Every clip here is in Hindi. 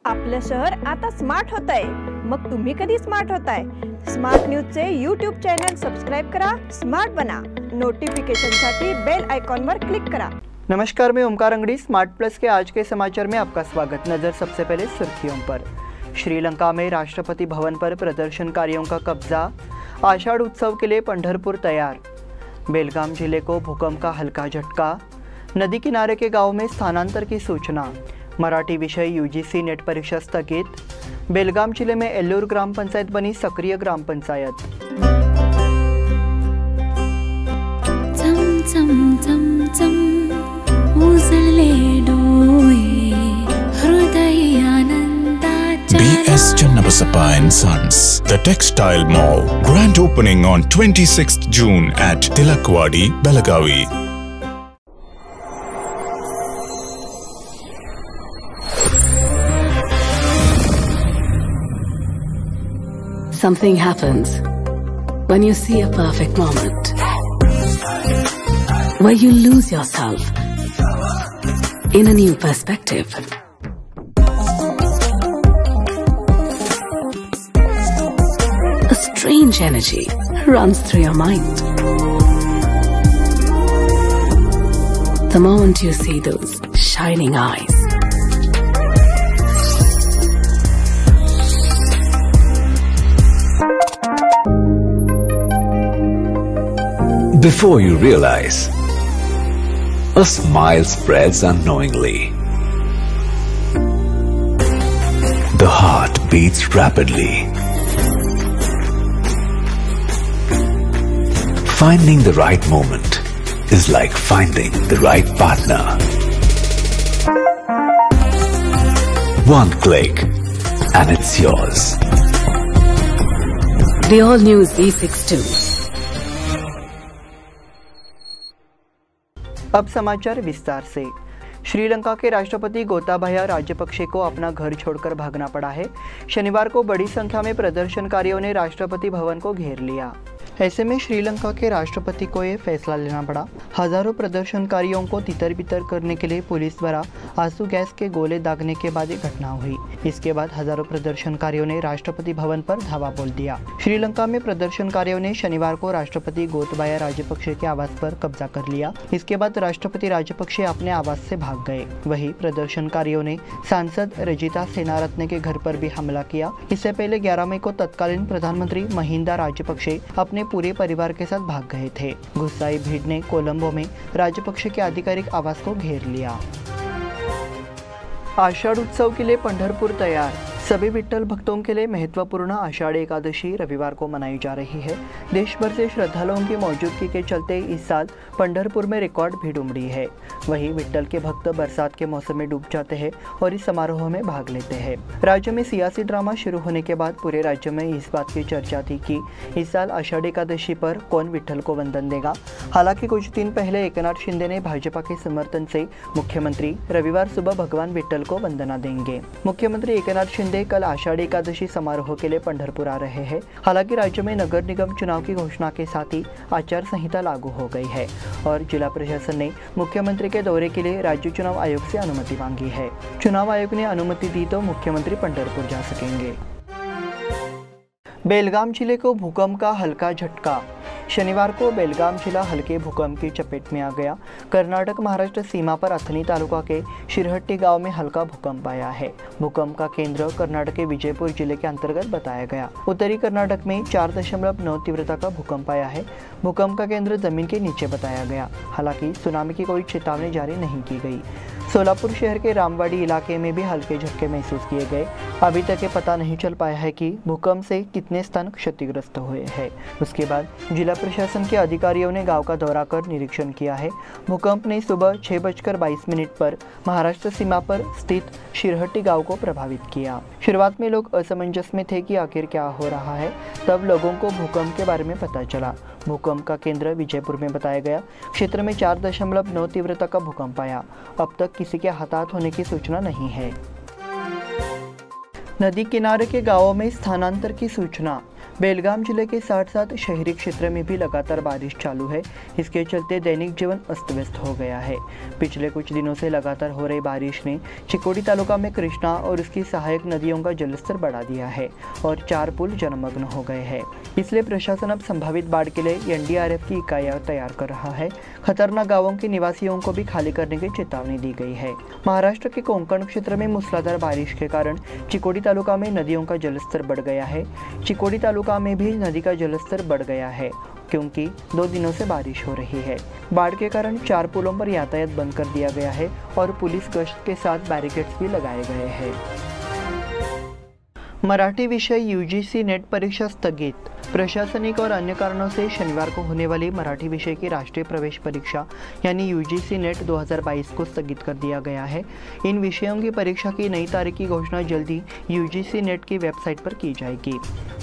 आपलं शहर आता स्मार्ट होत आहे। मग तुम्ही कधी स्मार्ट होताय? स्मार्ट न्यूजचे यूट्यूब चॅनल सबस्क्राइब करा, स्मार्ट बना। नोटिफिकेशनसाठी बेल आइकॉन पर क्लिक करा। नमस्कार, मैं ओमकार अंगड़ी। स्मार्ट प्लस के आज के समाचार में आपका स्वागत। नजर सबसे पहले सुर्खियों पर। श्रीलंका में राष्ट्रपति भवन पर प्रदर्शनकारियों का कब्जा। आषाढ़ उत्सव के लिए पंढरपुर तैयार। बेलगाम जिले को भूकंप का हल्का झटका। नदी किनारे के गांव में स्थानांतर की सूचना। मराठी विषय यूजीसी नेट परीक्षा स्थगित। बेलगाम जिले में एल्लूर ग्राम पंचायत बनी सक्रिय ग्राम panchayat. BS Channabasappa and Sons, the Textile Mall, grand opening on 26th June at Tilakwadi, Belagavi. Something happens when you see a perfect moment, where you lose yourself in a new perspective. A strange energy runs through your mind. The moment you see those shining eyes, before you realize, a smile spreads unknowingly. The heart beats rapidly. Finding the right moment is like finding the right partner. One click and it's yours. the all-new Z62. अब समाचार विस्तार से। श्रीलंका के राष्ट्रपति गोताबाया राजपक्षे को अपना घर छोड़कर भागना पड़ा है। शनिवार को बड़ी संख्या में प्रदर्शनकारियों ने राष्ट्रपति भवन को घेर लिया। ऐसे में श्रीलंका के राष्ट्रपति को ये फैसला लेना पड़ा। हजारों प्रदर्शनकारियों को तितर बितर करने के लिए पुलिस द्वारा आंसू गैस के गोले दागने के बाद ये घटना हुई। इसके बाद हजारों प्रदर्शनकारियों ने राष्ट्रपति भवन पर धावा बोल दिया। श्रीलंका में प्रदर्शनकारियों ने शनिवार को राष्ट्रपति गोताबाया राजपक्षे के आवास पर कब्जा कर लिया। इसके बाद राष्ट्रपति राजपक्षे अपने आवास से भाग गए। वहीं प्रदर्शनकारियों ने सांसद रजिता सेनारत्ने के घर पर भी हमला किया। इससे पहले 11 मई को तत्कालीन प्रधानमंत्री महिंदा राजपक्षे अपने पूरे परिवार के साथ भाग गए थे। गुस्साई भीड़ ने कोलंबो में राजपक्षे के आधिकारिक आवास को घेर लिया। आषाढ़ उत्सव के लिए पंढरपुर तैयार। सभी विट्ठल भक्तों के लिए महत्वपूर्ण आषाढ़ एकादशी रविवार को मनाई जा रही है। देश भर से श्रद्धालुओं की मौजूदगी के चलते इस साल पंढरपुर में रिकॉर्ड भीड़ उमड़ी है। वहीं विट्ठल के भक्त बरसात के मौसम में डूब जाते हैं और इस समारोह में भाग लेते हैं। राज्य में सियासी ड्रामा शुरू होने के बाद पूरे राज्य में इस बात की चर्चा थी कि इस साल आषाढ़ एकादशी पर कौन विट्ठल को वंदन देगा। हालांकि कुछ दिन पहले एकनाथ शिंदे ने भाजपा के समर्थन से मुख्यमंत्री रविवार सुबह भगवान विट्ठल को वंदना देंगे। मुख्यमंत्री एकनाथ शिंदे कल आषाढ़ एकादशी समारोह के लिए पंढरपुर आ रहे हैं। हालांकि राज्य में नगर निगम चुनाव की घोषणा के साथ ही आचार संहिता लागू हो गई है और जिला प्रशासन ने मुख्यमंत्री के दौरे के लिए राज्य चुनाव आयोग से अनुमति मांगी है। चुनाव आयोग ने अनुमति दी तो मुख्यमंत्री पंढरपुर जा सकेंगे। बेलगाम जिले को भूकंप का हल्का झटका। शनिवार को बेलगाम जिला हल्के भूकंप की चपेट में आ गया। कर्नाटक महाराष्ट्र सीमा पर अथनी तालुका के शिरहट्टी गांव में हल्का भूकंप आया है। भूकंप का केंद्र कर्नाटक के विजयपुर जिले के अंतर्गत बताया गया। उत्तरी कर्नाटक में 4.9 तीव्रता का भूकंप आया है। भूकंप का केंद्र जमीन के नीचे बताया गया। हालांकि सुनामी की कोई चेतावनी जारी नहीं की गई। सोलापुर शहर के रामवाड़ी इलाके में भी हल्के झटके महसूस किए गए। अभी तक ये पता नहीं चल पाया है कि भूकंप से कितने स्थान क्षतिग्रस्त हुए हैं। उसके बाद जिला प्रशासन के अधिकारियों ने गांव का दौरा कर निरीक्षण किया है। भूकंप ने सुबह 6:22 पर महाराष्ट्र सीमा पर स्थित शिरहट्टी गांव को प्रभावित किया। शुरुआत में लोग असमंजस में थे कि आखिर क्या हो रहा है। तब लोगों को भूकंप के बारे में पता चला। भूकंप का केंद्र विजयपुर में बताया गया। क्षेत्र में 4.9 तीव्रता का भूकंप आया। अब तक किसी के हताहत होने की सूचना नहीं है। नदी किनारे के गांवों में स्थानांतर की सूचना। बेलगाम जिले के साथ साथ शहरी क्षेत्र में भी लगातार बारिश चालू है। इसके चलते दैनिक जीवन अस्त व्यस्त हो गया है। पिछले कुछ दिनों से लगातार हो रही बारिश ने चिकोड़ी तालुका में कृष्णा और उसकी सहायक नदियों का जलस्तर बढ़ा दिया है और 4 पुल जलमग्न हो गए हैं। इसलिए प्रशासन अब संभावित बाढ़ के लिए एनडीआरएफ की इकाइयां तैयार कर रहा है। खतरनाक गांवों के निवासियों को भी खाली करने की चेतावनी दी गई है। महाराष्ट्र के कोंकण क्षेत्र में मूसलाधार बारिश के कारण चिकोड़ी तालुका में नदियों का जलस्तर बढ़ गया है। चिकोड़ी तालुका में भी नदी का जलस्तर बढ़ गया है क्योंकि 2 दिनों से बारिश हो रही है। बाढ़ के कारण 4 पुलों पर यातायात बंद कर दिया गया है और पुलिस गश्त के साथ बैरिकेड्स भी लगाए गए हैं। मराठी विषय यूजीसी नेट परीक्षा स्थगित। प्रशासनिक और अन्य कारणों से शनिवार को होने वाली मराठी विषय की राष्ट्रीय प्रवेश परीक्षा यानी यूजीसी नेट 2022 को स्थगित कर दिया गया है। इन विषयों की परीक्षा की नई तारीख की घोषणा जल्दी यूजीसी नेट की वेबसाइट पर की जाएगी।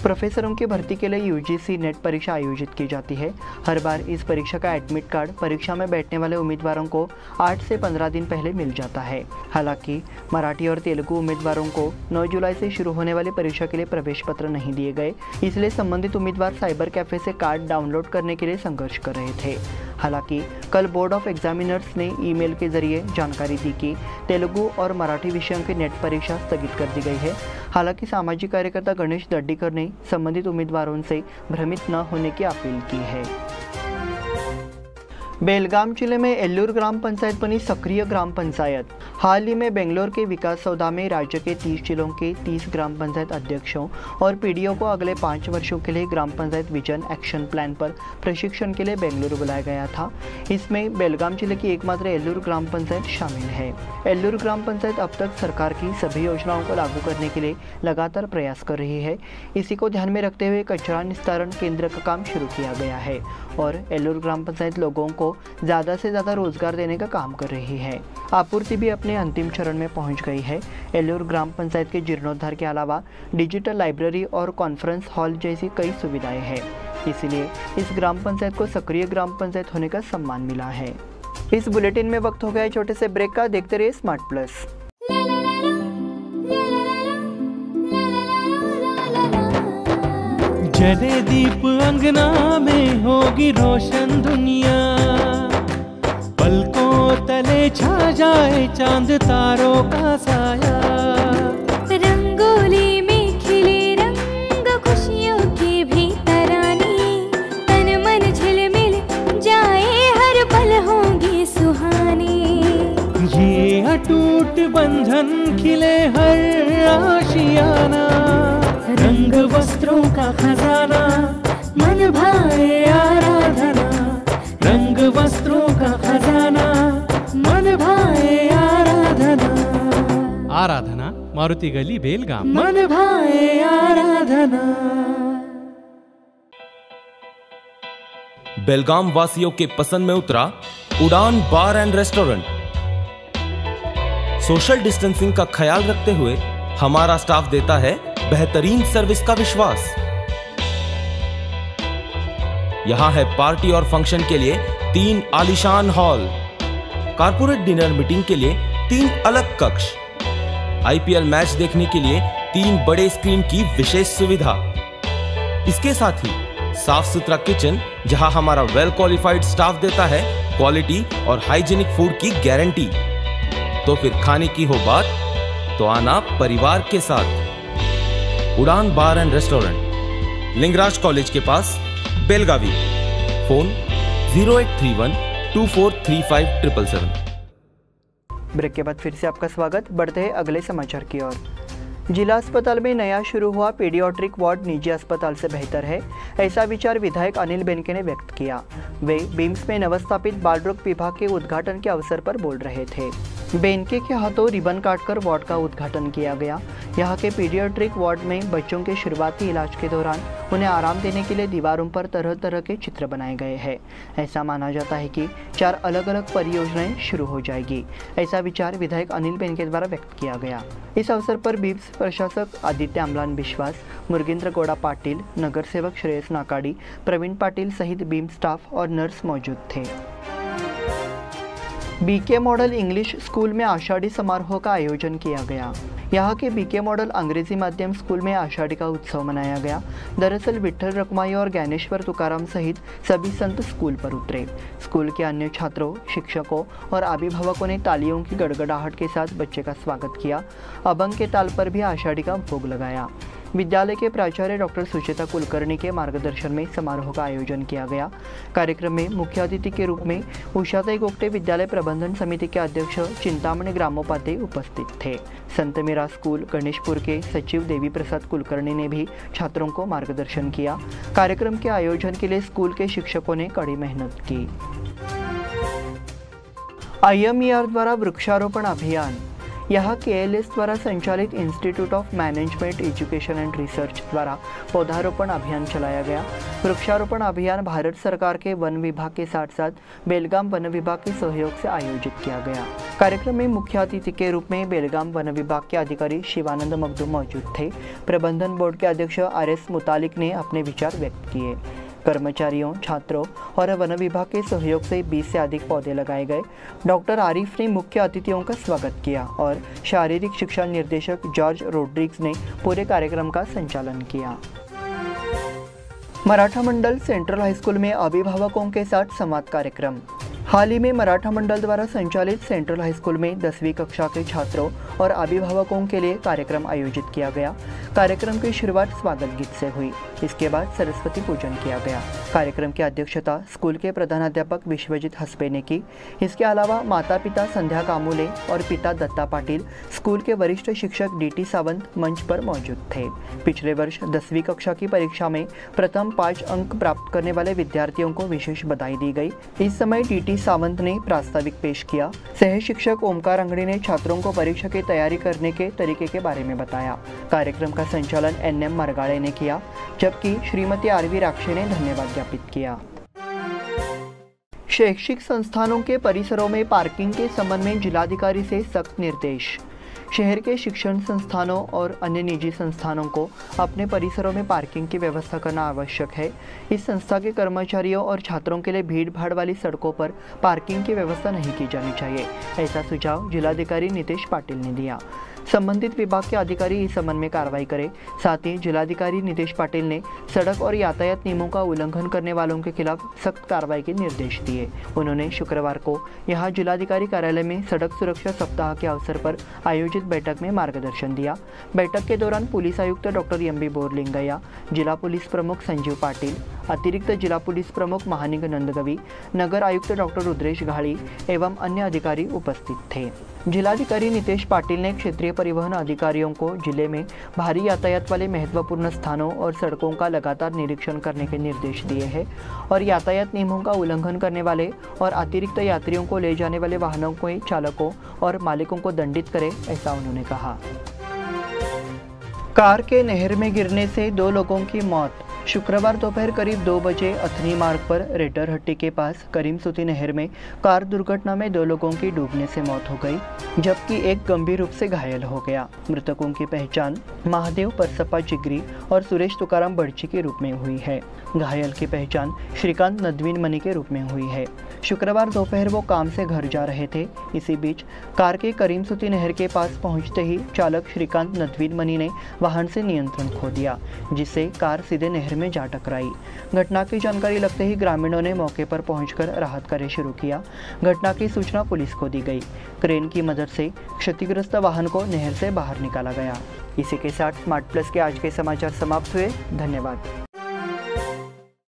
प्रोफेसरों की भर्ती के लिए यूजीसी नेट परीक्षा आयोजित की जाती है। हर बार इस परीक्षा का एडमिट कार्ड परीक्षा में बैठने वाले उम्मीदवारों को 8 से 15 दिन पहले मिल जाता है। हालांकि मराठी और तेलुगु उम्मीदवारों को 9 जुलाई से शुरू होने वाली परीक्षा के लिए प्रवेश पत्र नहीं दिए गए, इसलिए संबंधित उम्मीदवार साइबर कैफे से कार्ड डाउनलोड करने के लिए संघर्ष कर रहे थे। हालांकि कल बोर्ड ऑफ एग्जामिनर्स ने ईमेल के जरिए जानकारी दी कि तेलुगु और मराठी विषयों की नेट परीक्षा स्थगित कर दी गई है। हालांकि सामाजिक कार्यकर्ता गणेश दड्डीकर ने संबंधित उम्मीदवारों से भ्रमित न होने की अपील की है। बेलगाम जिले में एल्लूर ग्राम पंचायत बनी सक्रिय ग्राम पंचायत। हाल ही में बेंगलोर के विकास सौदा में राज्य के 30 जिलों के 30 ग्राम पंचायत अध्यक्षों और पीडीओ को अगले 5 वर्षों के लिए ग्राम पंचायत विजन एक्शन प्लान पर प्रशिक्षण के लिए बेंगलुरु बुलाया गया था। इसमें बेलगाम जिले की एकमात्र एल्लूर ग्राम पंचायत शामिल है। एल्लूर ग्राम पंचायत अब तक सरकार की सभी योजनाओं को लागू करने के लिए लगातार प्रयास कर रही है। इसी को ध्यान में रखते हुए कचरा निस्तारण केंद्र का काम शुरू किया गया है और एल्लूर ग्राम पंचायत लोगों को ज़्यादा से ज़्यादा रोजगार देने का काम कर रही है। आपूर्ति भी अपने अंतिम चरण में पहुंच गई है। एल्लूर ग्राम पंचायत के जीर्णोद्धार के अलावा डिजिटल लाइब्रेरी और कॉन्फ्रेंस हॉल जैसी कई सुविधाएं हैं। इसलिए इस ग्राम पंचायत को सक्रिय ग्राम पंचायत होने का सम्मान मिला है। इस बुलेटिन में वक्त हो गया छोटे से ब्रेक का। देखते रहिए स्मार्ट प्लस। जले दीप अंगना में होगी रोशन दुनिया, पलकों तले छा जाए चांद तारों का साया। रंगोली में खिले रंग खुशियों के भी तराने, तन मन झिलमिल जाए हर पल होंगे सुहाने। ये अटूट बंधन खिले हर आशियाना, रंग वस्त्रों का खजाना मन भाए आराधना। रंग वस्त्रों का खजाना मन भाए आराधना। आराधना मारुति गली बेलगाम। मन भाए आराधना। बेलगाम वासियों के पसंद में उतरा उड़ान बार एंड रेस्टोरेंट। सोशल डिस्टेंसिंग का ख्याल रखते हुए हमारा स्टाफ देता है बेहतरीन सर्विस का विश्वास। यहां है पार्टी और फंक्शन के लिए 3 आलीशान हॉल, कारपोरेट डिनर मीटिंग के लिए 3 अलग कक्ष, आईपीएल मैच देखने के लिए 3 बड़े स्क्रीन की विशेष सुविधा। इसके साथ ही साफ सुथरा किचन जहां हमारा वेल क्वालिफाइड स्टाफ देता है क्वालिटी और हाइजीनिक फूड की गारंटी। तो फिर खाने की हो बात तो आना परिवार के साथ। उड़ान बार एंड रेस्टोरेंट, लिंगराज कॉलेज के पास, बेलगावी। फोन 0831 2435 ब्रेक के बाद फिर से आपका स्वागत। बढ़ते हैं अगले समाचार की ओर। जिला अस्पताल में नया शुरू हुआ पीडियाट्रिक वार्ड निजी अस्पताल से बेहतर है, ऐसा विचार विधायक अनिल बेनके ने व्यक्त किया। वे बीम्स में नवस्थापित बाल रोग विभाग के उद्घाटन के अवसर पर बोल रहे थे। बेनके के हाथों रिबन काटकर वार्ड का उद्घाटन किया गया। यहाँ के पीडियाट्रिक वार्ड में बच्चों के शुरुआती इलाज के दौरान उन्हें आराम देने के लिए दीवारों पर तरह तरह के चित्र बनाए गए हैं। ऐसा माना जाता है कि 4 अलग अलग परियोजनाएं शुरू हो जाएगी। ऐसा विचार विधायक अनिल बेनके द्वारा व्यक्त किया गया। इस अवसर पर बीम्स प्रशासक आदित्य अमलान विश्वास, मुर्गेंद्र गौड़ा पाटिल, नगर सेवक श्रेयस नाकाडी, प्रवीण पाटिल सहित बीम स्टाफ और नर्स मौजूद थे। बीके मॉडल इंग्लिश स्कूल में आषाढ़ी समारोह का आयोजन किया गया। यहाँ के बीके मॉडल अंग्रेजी माध्यम स्कूल में आषाढ़ी का उत्सव मनाया गया। दरअसल विठल रखमाई और ज्ञानेश्वर तुकाराम सहित सभी संत स्कूल पर उतरे। स्कूल के अन्य छात्रों, शिक्षकों और अभिभावकों ने तालियों की गड़गड़ाहट के साथ बच्चे का स्वागत किया। अभंग के ताल पर भी आषाढ़ी का भोग लगाया। विद्यालय के प्राचार्य डॉक्टर सुचेता कुलकर्णी के मार्गदर्शन में समारोह का आयोजन किया गया। कार्यक्रम में मुख्य अतिथि के रूप में उषाताई गोगटे विद्यालय प्रबंधन समिति के अध्यक्ष चिंतामणि ग्रामोपाध्याय उपस्थित थे। संत मीरा स्कूल गणेशपुर के सचिव देवी प्रसाद कुलकर्णी ने भी छात्रों को मार्गदर्शन किया। कार्यक्रम के आयोजन के लिए स्कूल के शिक्षकों ने कड़ी मेहनत की। IMER द्वारा वृक्षारोपण अभियान। यहाँ KLS द्वारा संचालित institute of management education and research द्वारा पौधारोपण अभियान चलाया गया। वृक्षारोपण अभियान भारत सरकार के वन विभाग के साथ साथ बेलगाम वन विभाग के सहयोग से आयोजित किया गया। कार्यक्रम में मुख्य अतिथि के रूप में बेलगाम वन विभाग के अधिकारी शिवानंद मखदूम मौजूद थे। प्रबंधन बोर्ड के अध्यक्ष RS मुतालिक ने अपने विचार व्यक्त किए। कर्मचारियों, छात्रों और वन विभाग के सहयोग से 20 से अधिक पौधे लगाए गए। डॉक्टर आरिफ ने मुख्य अतिथियों का स्वागत किया और शारीरिक शिक्षा निर्देशक जॉर्ज रोड्रिग्स ने पूरे कार्यक्रम का संचालन किया। मराठा मंडल सेंट्रल हाई स्कूल में अभिभावकों के साथ संवाद कार्यक्रम। हाल ही में मराठा मंडल द्वारा संचालित सेंट्रल हाई स्कूल में 10वीं कक्षा के छात्रों और अभिभावकों के लिए कार्यक्रम आयोजित किया गया। कार्यक्रम की शुरुआत स्वागत गीत से हुई। इसके बाद सरस्वती पूजन किया गया। कार्यक्रम की अध्यक्षता स्कूल के प्रधानाध्यापक विश्वजीत हसबे ने की। इसके अलावा माता पिता संध्या कामुले और पिता दत्ता पाटिल, स्कूल के वरिष्ठ शिक्षक DT सावंत मंच पर मौजूद थे। पिछले वर्ष 10वीं कक्षा की परीक्षा में प्रथम 5 अंक प्राप्त करने वाले विद्यार्थियों को विशेष बधाई दी गई। इस समय DT सावंत ने प्रास्ताविक पेश किया। सह शिक्षक ओमकार अंगड़ी ने छात्रों को परीक्षा की तैयारी करने के तरीके के बारे में बताया। कार्यक्रम का संचालन NM मरगाड़े ने किया, जबकि श्रीमती RV राक्षे ने धन्यवाद ज्ञापित किया। शैक्षिक संस्थानों के परिसरों में पार्किंग के संबंध में जिलाधिकारी से सख्त निर्देश। शहर के शिक्षण संस्थानों और अन्य निजी संस्थानों को अपने परिसरों में पार्किंग की व्यवस्था करना आवश्यक है। इस संस्था के कर्मचारियों और छात्रों के लिए भीड़ भाड़ वाली सड़कों पर पार्किंग की व्यवस्था नहीं की जानी चाहिए। ऐसा सुझाव जिलाधिकारी नितेश पाटिल ने दिया। संबंधित विभाग के अधिकारी इस संबंध में कार्रवाई करें। साथ ही जिलाधिकारी नितेश पाटिल ने सड़क और यातायात नियमों का उल्लंघन करने वालों के खिलाफ सख्त कार्रवाई के निर्देश दिए। उन्होंने शुक्रवार को यहां जिलाधिकारी कार्यालय में सड़क सुरक्षा सप्ताह के अवसर पर आयोजित बैठक में मार्गदर्शन दिया। बैठक के दौरान पुलिस आयुक्त डॉक्टर MB बोरलिंगैया, जिला पुलिस प्रमुख संजीव पाटिल, अतिरिक्त जिला पुलिस प्रमुख महानिंग नंदगवी, नगर आयुक्त डॉक्टर रुद्रेश घाड़ी एवं अन्य अधिकारी उपस्थित थे। जिलाधिकारी नितेश पाटिल ने क्षेत्रीय परिवहन अधिकारियों को जिले में भारी यातायात वाले महत्वपूर्ण स्थानों और सड़कों का लगातार निरीक्षण करने के निर्देश दिए हैं और यातायात नियमों का उल्लंघन करने वाले और अतिरिक्त यात्रियों को ले जाने वाले वाहनों के चालकों और मालिकों को दंडित करें, ऐसा उन्होंने कहा। कार के नहर में गिरने से 2 लोगों की मौत। शुक्रवार दोपहर करीब 2 बजे अथनी मार्ग पर रेटरहट्टी के पास करीमसूती नहर में कार दुर्घटना में 2 लोगों की डूबने से मौत हो गई, जबकि एक गंभीर रूप से घायल हो गया। मृतकों की पहचान महादेव परसप्पा चिगरी और सुरेश तुकाराम बड़ची के रूप में हुई है। घायल की पहचान श्रीकांत नदवीन मनी के रूप में हुई है। शुक्रवार दोपहर वो काम से घर जा रहे थे। इसी बीच कार के करीमसूती नहर के पास पहुंचते ही चालक श्रीकांत नदवीन मनी ने वाहन से नियंत्रण खो दिया, जिससे कार सीधे नहर में जा टकराई। घटना की जानकारी लगते ही ग्रामीणों ने मौके पर पहुंचकर राहत कार्य शुरू किया। घटना की सूचना पुलिस को दी गई। क्रेन की मदद से क्षतिग्रस्त वाहन को नहर से बाहर निकाला गया। इसी के साथ स्मार्ट प्लस के आज के समाचार समाप्त हुए। धन्यवाद।